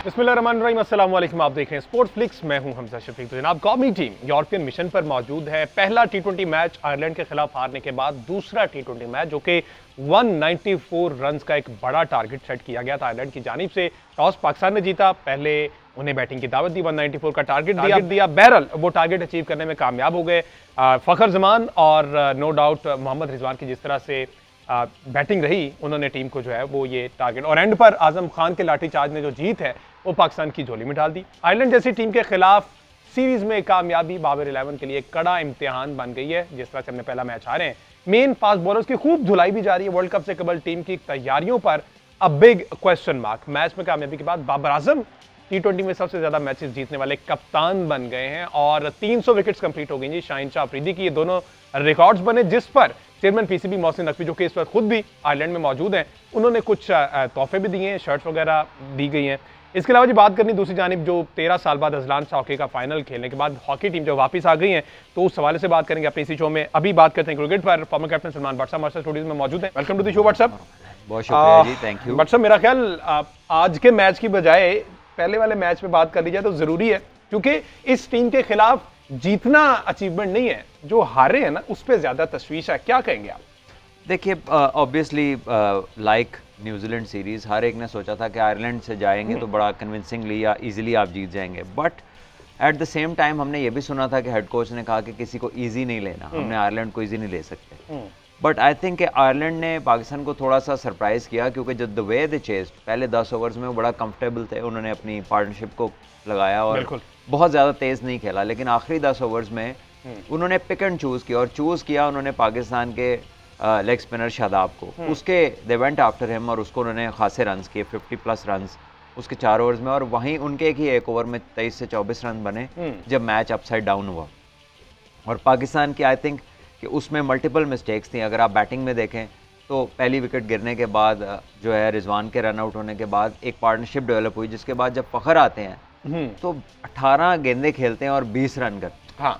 बिस्मिल्लाहिर्रहमानिर्रहीम, अस्सलाम वालेकुम। आप देख रहे हैं स्पोर्ट्स फ्लिक्स, मैं हूं हमजा शफीक। तो जनाब, कौमी टीम यूरोपियन मिशन पर मौजूद है। पहला टी20 मैच आयरलैंड के खिलाफ हारने के बाद दूसरा टी20 मैच जो कि 194 रन का एक बड़ा टारगेट सेट किया गया था आयरलैंड की जानिब से। टॉस पाकिस्तान ने जीता, पहले उन्हें बैटिंग की दावत दी, 194 का टारगेट दिया। बहरहाल वो टारगेट अचीव करने में कामयाब हो गए। फखर जमान और नो डाउट मोहम्मद रिजवान की जिस तरह से बैटिंग रही, उन्होंने टीम को जो है वो ये टारगेट, और एंड पर आजम खान के लाठीचार्ज ने जो जीत है वो पाकिस्तान की झोली में डाल दी। आयरलैंड जैसी टीम के खिलाफ सीरीज में कामयाबी बाबर 11 के लिए कड़ा इम्तिहान बन गई है। जिस तरह से हमने पहला मैच हारे हैं, मेन फास्ट बॉलर्स की खूब धुलाई भी जारी है। वर्ल्ड कप से कबल टीम की तैयारियों पर अब बिग क्वेश्चन मार्क। मैच में कामयाबी के बाद बाबर आजम टी20 में सबसे ज्यादा मैचेस जीतने वाले कप्तान बन गए हैं और 300 विकेट्स कंप्लीट हो गई जी शाहीन शाह अफरीदी की। ये दोनों रिकॉर्ड्स बने, जिस पर चेयरमैन पीसीबी मोहसिन नकवी, जो कि इस वक्त खुद भी आयरलैंड में मौजूद हैं, उन्होंने कुछ तोहफे भी दिए हैं, शर्ट्स वगैरह दी गई हैं। इसके अलावा जी बात करनी दूसरी जानिब, जो 13 साल बाद अजलान हॉकी का फाइनल खेलने के बाद हॉकी टीम जो वापस आ गई है, तो उस हवाले से बात करेंगे अपने इसी शो में। अभी बात करते हैं क्रिकेट पर। फॉर्मर कैप्टन सलमान भट्ट साहब हमारे स्टूडियो में मौजूद हैं। Welcome to the show Bhatt साहब। बहुत शुक्रिया जी, थैंक यू। भट्ट साहब, मेरा ख्याल आज के मैच की बजाय पहले वाले मैच में बात कर ली जाए तो जरूरी है, क्योंकि इस टीम के खिलाफ जीतना अचीवमेंट नहीं है, जो हारे हैं ना उस पर ज्यादा तशवीश है। क्या कहेंगे आप? देखिए, ऑब्वियसली लाइक न्यूजीलैंड सीरीज, हर एक ने सोचा था कि आयरलैंड से जाएंगे तो बड़ा कन्विंसिंगली या इजीली आप जीत जाएंगे, but at the same time हमने ये भी सुना था कि हेड कोच ने कहा कि किसी को इजी नहीं लेना, हमने आयरलैंड को इजी नहीं ले सकते। बट आई थिंक कि आयरलैंड ने पाकिस्तान को थोड़ा सा सरप्राइज किया, क्योंकि जब द वे दे चेस्ट, पहले 10 ओवर्स में वो बड़ा कंफर्टेबल थे, उन्होंने अपनी पार्टनरशिप को लगाया और बहुत ज़्यादा तेज़ नहीं खेला, लेकिन आखिरी 10 ओवर्स में उन्होंने पिक एंड चूज़ किया, और चूज़ किया उन्होंने पाकिस्तान के लेग स्पिनर शादाब को। उसके दे वेंट आफ्टर हिम और उसको उन्होंने खासे रन्स किए, 50+ रन्स उसके 4 ओवर्स में, और वहीं उनके ही एक ओवर में 23 से 24 रन बने जब मैच अपसाइड डाउन हुआ। और पाकिस्तान की आई थिंक कि उसमें मल्टीपल मिस्टेक्स थी। अगर आप बैटिंग में देखें तो पहली विकेट गिरने के बाद जो है रिजवान के रन आउट होने के बाद एक पार्टनरशिप डेवलप हुई, जिसके बाद जब फखर आते हैं तो 18 गेंदें खेलते हैं और 20 रन करते हैं। हाँ।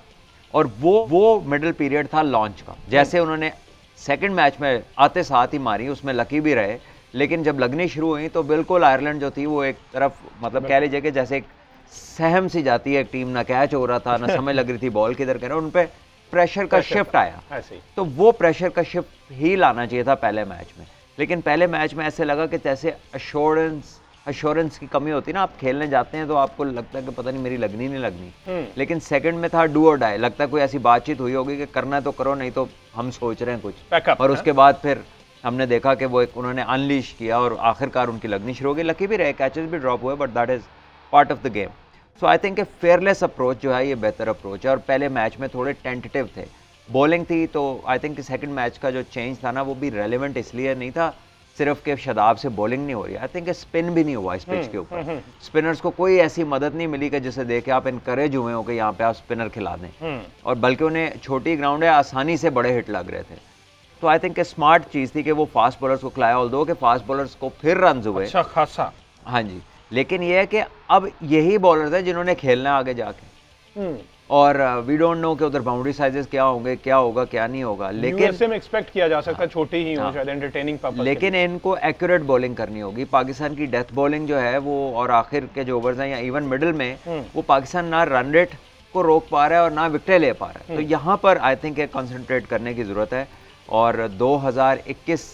और वो मिडिल पीरियड था लॉन्च का। जैसे उन्होंने सेकंड मैच में आते साथ ही मारी, उसमें लकी भी रहे, लेकिन जब लगनी शुरू हुई तो बिल्कुल आयरलैंड जो थी वो एक तरफ, मतलब कह लीजिए कि जैसे एक सहम सी जाती है एक टीम, ना कैच हो रहा था, ना समझ लग रही थी बॉल किधर कर रहा, उन पे प्रेशर का शिफ्ट आया। तो वो प्रेशर का शिफ्ट ही लाना चाहिए था पहले मैच में, लेकिन पहले मैच में ऐसे लगा कि जैसे अश्योरेंस की कमी होती है ना, आप खेलने जाते हैं तो आपको लगता है कि पता नहीं मेरी लगनी नहीं लगनी, लेकिन सेकंड में था डू और डाई, लगता है कोई ऐसी बातचीत हुई होगी कि करना तो करो, नहीं तो हम सोच रहे हैं कुछ, और उसके बाद फिर हमने देखा कि वो एक उन्होंने अनलीश किया और आखिरकार उनकी लगनी शुरू हो गई। लकी भी रहे, कैचेस भी ड्रॉप हुए, but that is part of the game. So I think fearless approach जो है ये बेहतर अप्रोच है, और पहले मैच में थोड़े टेंटेटिव थे, बॉलिंग थी, तो आई थिंक सेकंड मैच का जो चेंज था ना वो भी रेलेवेंट इसलिए नहीं था सिर्फ कि शादाब से बॉलिंग नहीं हो रही, आई थिंक स्पिन भी नहीं हुआ इस पिच के ऊपर। स्पिनर्स को कोई ऐसी मदद नहीं मिली कि जिसे देख के आप इनकरेज हुए हो कि यहाँ पे आप स्पिनर खिला दें, और बल्कि उन्हें छोटी ग्राउंड है, आसानी से बड़े हिट लग रहे थे। तो आई थिंक स्मार्ट चीज़ थी कि वो फास्ट बॉलर्स को खिलाया, ऑल्दो कि फास्ट बॉलर्स को फिर रन हुए अच्छा खासा। हाँ जी, लेकिन ये है कि अब यही बॉलर्स है जिन्होंने खेलना है आगे जाके, और वी डोंट नो कि उधर बाउंड्री साइजेस क्या होंगे, क्या होगा क्या नहीं होगा, लेकिन यूएसए में एक्सपेक्ट किया जा सकता है छोटी ही हो, शायद एंटरटेनिंग पर्पस, लेकिन इनको एक्यूरेट बॉलिंग करनी होगी। पाकिस्तान की डेथ बॉलिंग जो है वो, और आखिर के जो ओवर्स हैं या इवन मिडिल में, वो पाकिस्तान ना रन रेट को रोक पा रहा है और ना विकेटें ले पा रहा है। तो यहाँ पर आई थिंक कंसंट्रेट करने की ज़रूरत है, और 2021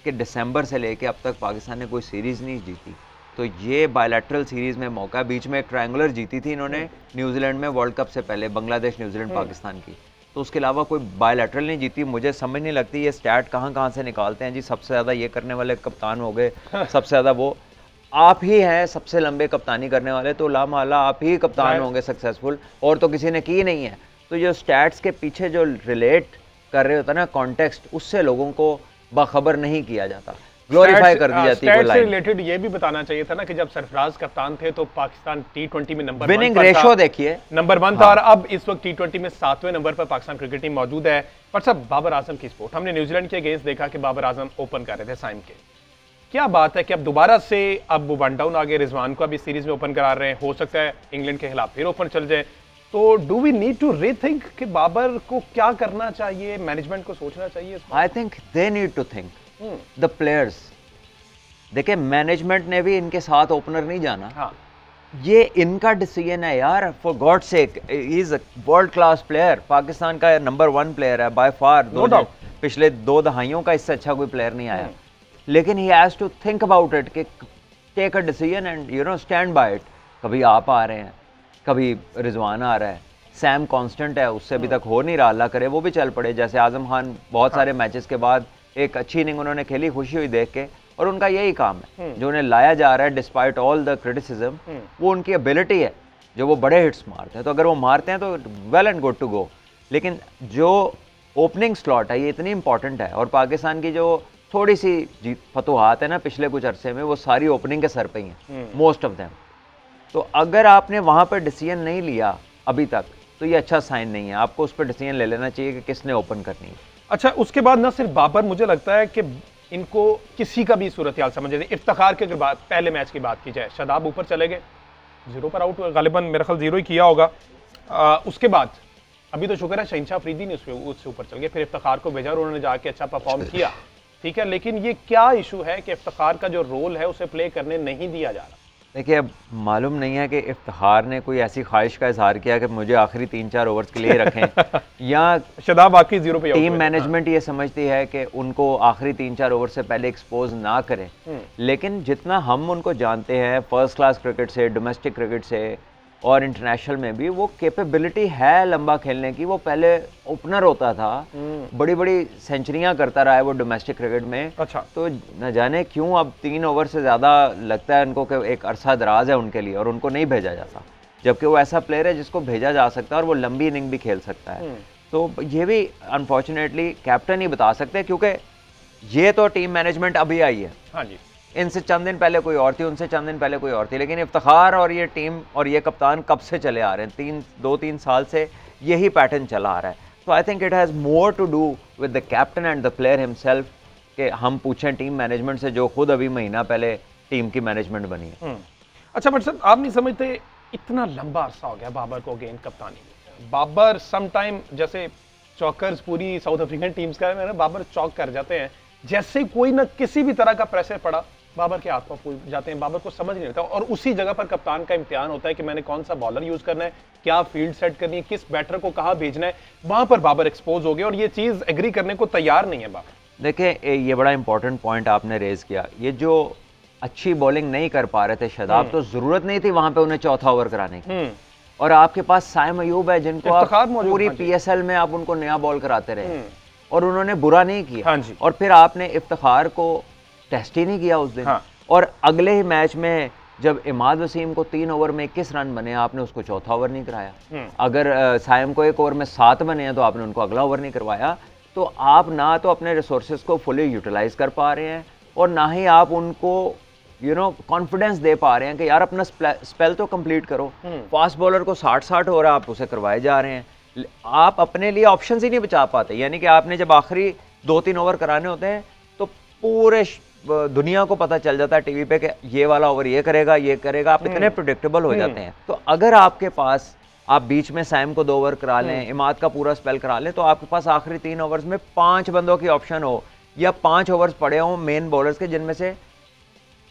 के दिसंबर से लेके अब तक पाकिस्तान ने कोई सीरीज़ नहीं जीती, तो ये बायलैटरल सीरीज में मौका, बीच में एक ट्रायंगुलर जीती थी इन्होंने न्यूजीलैंड में वर्ल्ड कप से पहले, बांग्लादेश न्यूजीलैंड पाकिस्तान की, तो उसके अलावा कोई बायलैटरल नहीं जीती। मुझे समझ नहीं लगती ये स्टैट कहाँ से निकालते हैं जी, सबसे ज़्यादा ये करने वाले कप्तान हो गए, सबसे ज़्यादा वो आप ही हैं सबसे लंबे कप्तानी करने वाले, तो लामाला आप ही कप्तान होंगे सक्सेसफुल, और तो किसी ने की नहीं है। तो जो स्टैट्स के पीछे जो रिलेट कर रहे होता है ना कॉन्टेक्स्ट, उससे लोगों को बाखबर नहीं किया जाता, ग्लोरीफाई कर दी जाती है। वो लाइन रिलेटेड ये भी बताना चाहिए था ना कि जब सरफराज कप्तान थे तो पाकिस्तान टी20 में नंबर विनिंग रेशो देखिए नंबर 1 था, और अब इस वक्त टी20 में 7वें नंबर पर पाकिस्तान क्रिकेट टीम मौजूद है। पर सब बाबर आजम की स्पोर्ट, हमने न्यूजीलैंड के अगेंस्ट देखा कि बाबर आजम ओपन कर रहे थे साइम के। क्या बात है कि अब दोबारा से अब वो वन डाउन आ गए, रिजवान को अब इस सीरीज में ओपन करा रहे हैं, हो सकता है इंग्लैंड के खिलाफ फिर ओपन चल जाए, तो do we need to rethink कि बाबर को क्या करना चाहिए, मैनेजमेंट को सोचना चाहिए? I think they need to think, the players. देखिए मैनेजमेंट ने भी इनके साथ ओपनर नहीं जाना, ये इनका डिसीजन है यार, for God sake, he is a world class player, Pakistan का नंबर 1 प्लेयर है बाय फार। पिछले 2 दहाइयों का इससे अच्छा कोई प्लेयर नहीं आया, लेकिन he has to think about it, कि take a decision and you know stand by it. कभी आप आ रहे हैं, कभी रिजवान आ रहा है, सैम कांस्टेंट है, उससे अभी तक हो नहीं रहा, अल्लाह करे वो भी चल पड़े। जैसे आजम खान बहुत सारे मैचेस के बाद एक अच्छी इनिंग उन्होंने खेली, खुशी हुई देख के, और उनका यही काम है जो उन्हें लाया जा रहा है डिस्पाइट ऑल द क्रिटिसिज्म, वो उनकी एबिलिटी है जो वो बड़े हिट्स मारते हैं। तो अगर वो मारते हैं तो well and good to go, लेकिन जो ओपनिंग स्लॉट है ये इतनी इंपॉर्टेंट है, और पाकिस्तान की जो थोड़ी सी फतुहात है ना पिछले कुछ अरसे में, वो सारी ओपनिंग के सर पे ही हैं, मोस्ट ऑफ देम। तो अगर आपने वहाँ पर डिसीजन नहीं लिया अभी तक, तो ये अच्छा साइन नहीं है। आपको उस पर डिसीजन ले लेना चाहिए कि किसने ओपन करनी है। अच्छा, उसके बाद ना सिर्फ बाबर, मुझे लगता है कि इनको किसी का भी सूरत हाल समझ लेते। इफ्तिखार के अगर पहले मैच की बात की जाए, शादाब ऊपर चले गए, 0 पर आउट हुए, गालिबन मेरे ख्याल 0 ही किया होगा। उसके बाद अभी तो शुक्र है शहनशाह अफरीदी ने उससे ऊपर चल गए, फिर इफ्तिखार को भेजा और उन्होंने जाके अच्छा परफॉर्म किया, ठीक है। लेकिन ये क्या इशू है कि इफ्तिखार का जो रोल है उसे प्ले करने नहीं दिया जा रहा? देखिए, अब मालूम नहीं है कि इफ्तिखार ने कोई ऐसी ख्वाहिश का इजहार किया कि मुझे आखिरी 3-4 ओवर्स के लिए रखें या शादाब आखिरी 0 पे टीम मैनेजमेंट ये समझती है कि उनको आखिरी 3-4 ओवर से पहले एक्सपोज ना करें। लेकिन जितना हम उनको जानते हैं फर्स्ट क्लास क्रिकेट से, डोमेस्टिक क्रिकेट से और इंटरनेशनल में भी, वो कैपेबिलिटी है लंबा खेलने की। वो पहले ओपनर होता था, बड़ी बड़ी सेंचुरियां करता रहा है वो डोमेस्टिक क्रिकेट में। अच्छा। तो न जाने क्यों अब 3 ओवर से ज़्यादा लगता है उनको कि एक अरसा दराज है उनके लिए, और उनको नहीं भेजा जाता, जबकि वो ऐसा प्लेयर है जिसको भेजा जा सकता है और वो लंबी इनिंग भी खेल सकता है। तो ये भी अनफॉर्चुनेटली कैप्टन ही बता सकते हैं, क्योंकि ये तो टीम मैनेजमेंट अभी आई है। हाँ जी। इनसे चंद दिन पहले कोई और थी, उनसे चंद दिन पहले कोई और थी, लेकिन इफ्तिखार और ये टीम और ये कप्तान कब से चले आ रहे हैं? 2-3 साल से यही पैटर्न चला आ रहा है। तो I think it has more to do with the captain and the player himself, कि हम पूछें टीम मैनेजमेंट से, जो खुद अभी महीना पहले टीम की मैनेजमेंट बनी है। अच्छा, बट सर आप नहीं समझते इतना लंबा अरसा हो गया बाबर को गेंद कप्तानी में? बाबर समटाइम जैसे चौकर्स पूरी साउथ अफ्रीकन टीम्स का है, बाबर चौक कर जाते हैं, जैसे कोई ना किसी भी तरह का प्रेशर पड़ा बाबर के हाथ पर फूल जाते हैं, बाबर को समझ नहीं आता। और उसी जगह पर कप्तान का इम्तिहान होता है कि मैंने कौन सा बॉलर यूज करना है, क्या फील्ड सेट करनी है, किस बैटर को कहाँ भेजना है। वहां पर बाबर एक्सपोज हो गए और ये चीज एग्री करने को तैयार नहीं है बाबर। देखिए, ये बड़ा इंपॉर्टेंट पॉइंट आपने रेज किया। ये जो अच्छी बॉलिंग नहीं कर पा रहे थे शादाब, तो जरूरत नहीं थी वहां पे उन्हें चौथा ओवर कराने की, और आपके पास साइम अयूब है जिनको आप पूरी PSL में आप उनको नया बॉल कराते रहे, और उन्होंने बुरा नहीं किया। और फिर आपने इफ्तिखार को टेस्ट ही नहीं किया उस दिन। और अगले ही मैच में जब इमाद वसीम को 3 ओवर में 21 रन बने, आपने उसको चौथा ओवर नहीं कराया। अगर साइम को 1 ओवर में 7 बने हैं, तो आपने उनको अगला ओवर नहीं करवाया। तो आप ना तो अपने रिसोर्सेज को फुली यूटिलाइज कर पा रहे हैं, और ना ही आप उनको कॉन्फिडेंस दे पा रहे हैं कि यार अपना स्पेल तो कंप्लीट करो। फास्ट बॉलर को 60-60 ओवर आप उसे करवाए जा रहे हैं, आप अपने लिए ऑप्शन ही नहीं बचा पाते। यानी कि आपने जब आखिरी 2-3 ओवर कराने होते हैं, तो पूरे दुनिया को पता चल जाता है टीवी पे कि ये वाला ओवर ये करेगा, ये करेगा। आप इतने प्रिडिक्टेबल हो जाते हैं। तो अगर आपके पास, आप बीच में सैम को 2 ओवर करा लें, इमाद का पूरा स्पेल करा लें, तो आपके पास आखिरी 3 ओवर्स में 5 बंदों की ऑप्शन हो, या 5 ओवर्स पड़े हों मेन बॉलर्स के, जिनमें से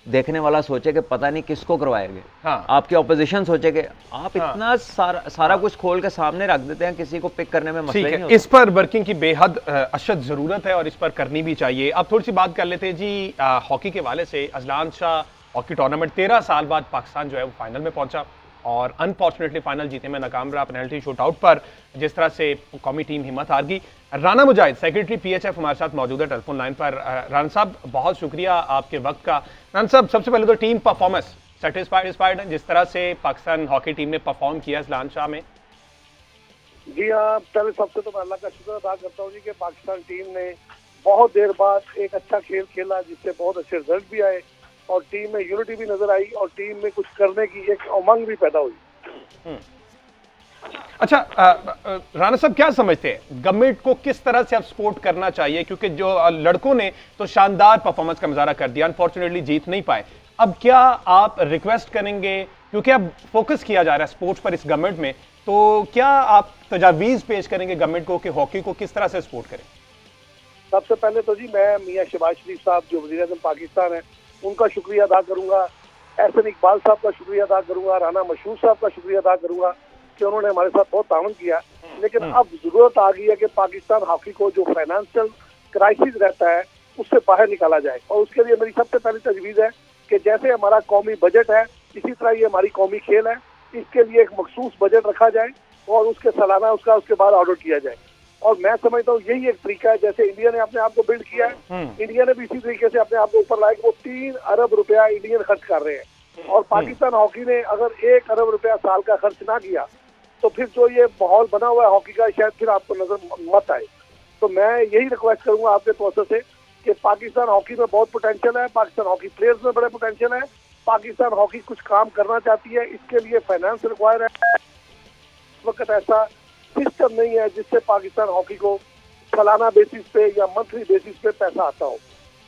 देखने वाला सोचे कि पता नहीं किसको करवाएंगे। आपकी ऑपोजिशन सोचे कि आप इतना सारा कुछ खोल के सामने रख देते हैं, किसी को पिक करने में मसला नहीं होता। इस पर वर्किंग की बेहद अशद जरूरत है और इस पर करनी भी चाहिए। अब थोड़ी सी बात कर लेते हैं जी हॉकी के वाले से। अजलान शाह हॉकी टूर्नामेंट 13 साल बाद पाकिस्तान जो है वो फाइनल में पहुंचा, और अनफॉर्चुनेटली फाइनल जीतने में नाकाम रहा पेनल्टी शूट आउट पर, जिस तरह से कौमी टीम हिम्मत हार गई। राना मुजाहिद सेक्रेटरी PHF हमारे साथ मौजूद है टेलीफोन लाइन पर। राना साहब, बहुत शुक्रिया आपके वक्त का। राना साहब, सबसे पहले तो टीम परफॉर्मेंस सेटिस्फाइड है जिस तरह से पाकिस्तान हॉकी टीम ने परफॉर्म किया अजलान शाह में? जी हाँ, पहले सबसे तो मैं अल्लाह का शुक्र अदा करता हूँ जी कि पाकिस्तान टीम ने बहुत देर बाद एक अच्छा खेल खेला, जिससे बहुत अच्छे रिजल्ट भी आए, और टीम में यूनिटी भी नजर आई, और टीम में कुछ करने की एक उमंग भी पैदा हुई। अच्छा, राना साहब क्या समझते हैं गवर्नमेंट को किस तरह से अब सपोर्ट करना चाहिए? क्योंकि जो लड़कों ने तो शानदार परफॉर्मेंस का मुजाहरा कर दिया, अनफॉर्चुनेटली जीत नहीं पाए। अब क्या आप रिक्वेस्ट करेंगे, क्योंकि अब फोकस किया जा रहा है स्पोर्ट्स पर इस गवर्नमेंट में, तो क्या आप तजावीज़ पेश करेंगे गवर्नमेंट को कि हॉकी को किस तरह से सपोर्ट करें? सबसे पहले तो जी मैं मियां शहबाज शरीफ साहब जो वज़ीर-ए-आज़म पाकिस्तान है, उनका शुक्रिया अदा करूंगा। एहसन इकबाल साहब का शुक्रिया अदा करूंगा, राना मशहूर साहब का शुक्रिया अदा करूंगा कि उन्होंने हमारे साथ बहुत ताउन किया। लेकिन अब जरूरत आ गई है कि पाकिस्तान हॉकी को जो फाइनेंशियल क्राइसिस रहता है उससे बाहर निकाला जाए, और उसके लिए मेरी सबसे पहली तजवीज़ है कि जैसे हमारा कौमी बजट है इसी तरह ये हमारी कौमी खेल है, इसके लिए एक मखसूस बजट रखा जाए और उसके सालाना उसके बाद ऑर्डर किया जाए। और मैं समझता हूँ यही एक तरीका है, जैसे इंडिया ने अपने आप को बिल्ड किया है, इंडिया ने भी इसी तरीके से अपने आप को ऊपर लाया कि वो 3 अरब रुपया इंडियन खर्च कर रहे हैं, और पाकिस्तान हॉकी ने अगर 1 अरब रुपया साल का खर्च ना किया तो फिर जो ये माहौल बना हुआ है हॉकी का शायद फिर आपको नजर मत आए। तो मैं यही रिक्वेस्ट करूंगा आपके तौर से कि पाकिस्तान हॉकी में बहुत पोटेंशियल है, पाकिस्तान हॉकी प्लेयर्स में बड़े पोटेंशियल है, पाकिस्तान हॉकी कुछ काम करना चाहती है, इसके लिए फाइनेंस रिक्वायर है। इस वक्त ऐसा सिस्टम नहीं है जिससे पाकिस्तान हॉकी को सालाना बेसिस पे या मंथली बेसिस पे पैसा आता हो।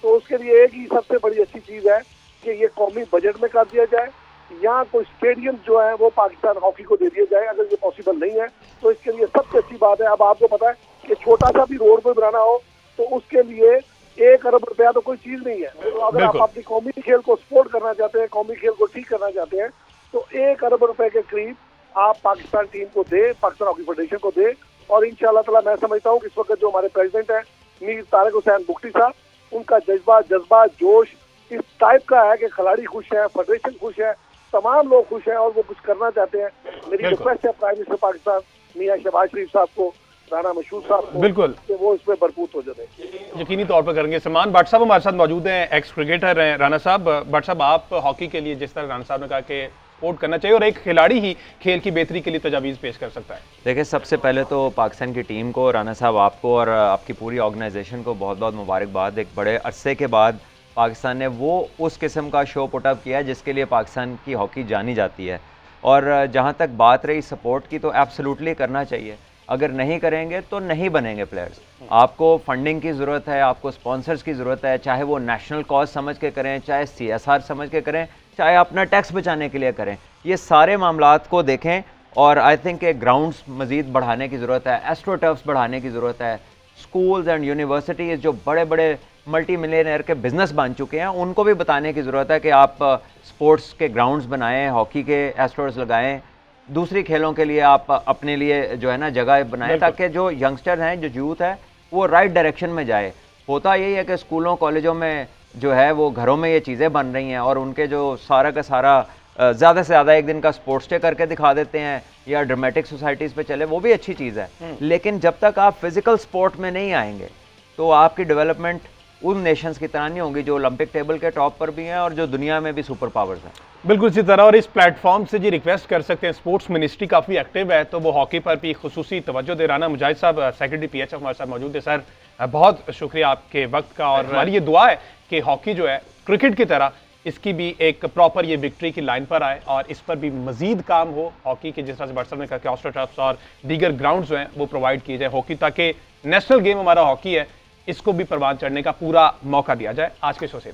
तो उसके लिए एक ही सबसे बड़ी अच्छी चीज है कि ये कौमी बजट में कर दिया जाए, या कोई स्टेडियम जो है वो पाकिस्तान हॉकी को दे दिया जाए। अगर ये पॉसिबल नहीं है तो इसके लिए सबसे अच्छी बात है, अब आपको पता है कि छोटा सा भी रोड पे बनाना हो तो उसके लिए 1 अरब रुपया तो कोई चीज नहीं है। तो अगर आप अपनी कौमी खेल को सपोर्ट करना चाहते हैं, कौमी खेल को ठीक करना चाहते हैं, तो 1 अरब रुपए के करीब आप पाकिस्तान टीम को दे, पाकिस्तान हॉकी फेडरेशन को दे। और इंशाल्लाह ताला मैं समझता हूँ कि इस वक्त जो हमारे प्रेसिडेंट हैं मीर तारिक हुसैन बुख्ती साहब, उनका जज्बा जोश इस टाइप का है कि खिलाड़ी खुश है, फेडरेशन खुश है, तमाम लोग खुश हैं और वो कुछ करना चाहते हैं। मेरी रिक्वेस्ट है प्राइम मिनिस्टर पाकिस्तान मियां शहबाज शरीफ साहब को, राना मशहूर साहब को, बिल्कुल कि वो इसमें भरपूर हो जाए, यकीनी तौर पर करेंगे। सलमान भट्ट साहब हमारे साथ मौजूद हैं, एक्स क्रिकेटर हैं। राना साहब, भट्ट साहब, आप हॉकी के लिए जिस तरह राना साहब ने कहा कि सपोर्ट करना चाहिए और एक खिलाड़ी ही खेल की बेहतरी के लिए तजावीज़ पेश कर सकता है। देखिए, सबसे पहले तो पाकिस्तान की टीम को, राना साहब आपको और आपकी पूरी ऑर्गेनाइजेशन को बहुत बहुत मुबारकबाद। एक बड़े अरसे के बाद पाकिस्तान ने वो उस किस्म का शो पुटअप किया है जिसके लिए पाकिस्तान की हॉकी जानी जाती है। और जहाँ तक बात रही सपोर्ट की, तो एब्सोल्युटली करना चाहिए। अगर नहीं करेंगे तो नहीं बनेंगे प्लेयर्स। आपको फंडिंग की ज़रूरत है, आपको स्पॉन्सर्स की ज़रूरत है, चाहे वो नेशनल कॉज समझ के करें, चाहे CSR समझ के करें, चाहे अपना टैक्स बचाने के लिए करें। ये सारे मामलात को देखें और आई थिंक ग्राउंड्स मज़ीद बढ़ाने की ज़रूरत है, एस्ट्रो टर्फ्स बढ़ाने की ज़रूरत है। स्कूल्स एंड यूनिवर्सिटीज़ जो बड़े बड़े मल्टी मिलियनर के बिजनेस बन चुके हैं, उनको भी बताने की ज़रूरत है कि आप स्पोर्ट्स के ग्राउंड्स बनाएं, हॉकी के एस्ट्रोस लगाएं, दूसरी खेलों के लिए आप अपने लिए जो है ना जगह बनाएं, ताकि जो यंगस्टर हैं, जो यूथ है, वो राइट डायरेक्शन में जाए। होता यही है कि स्कूलों कॉलेजों में जो है वो घरों में ये चीज़ें बन रही हैं और उनके जो सारा का सारा ज़्यादा से ज़्यादा एक दिन का स्पोर्ट्स डे करके दिखा देते हैं या ड्रामेटिक सोसाइटीज़ पे चले, वो भी अच्छी चीज़ है। लेकिन जब तक आप फिजिकल स्पोर्ट में नहीं आएंगे तो आपकी डेवलपमेंट उन नेशंस की तरह नहीं होंगी जो ओलंपिक टेबल के टॉप पर भी हैं और जो दुनिया में भी सुपर पावर्स हैं। बिल्कुल इसी तरह, और इस प्लेटफॉर्म से जी रिक्वेस्ट कर सकते हैं, स्पोर्ट्स मिनिस्ट्री काफ़ी एक्टिव है तो वो हॉकी पर भी खुसूसी तवज्जो दे। राना मुजाहिद साहब, सेक्रेटरी PHF हमारे साथ मौजूद है। सर, बहुत शुक्रिया आपके वक्त का, और हमारी ये दुआ है कि हॉकी जो है क्रिकेट की तरह इसकी भी एक प्रॉपर ये विक्ट्री की लाइन पर आए और इस पर भी मजीद काम हो। हॉकी के जिस तरह से भट्ट साहब ने कहा कि एस्ट्रो टर्फ्स और दीगर ग्राउंड्स जो हैं वो प्रोवाइड किए जाए हॉकी, ताकि नेशनल गेम हमारा हॉकी है इसको भी परवान चढ़ने का पूरा मौका दिया जाए। आज के शो से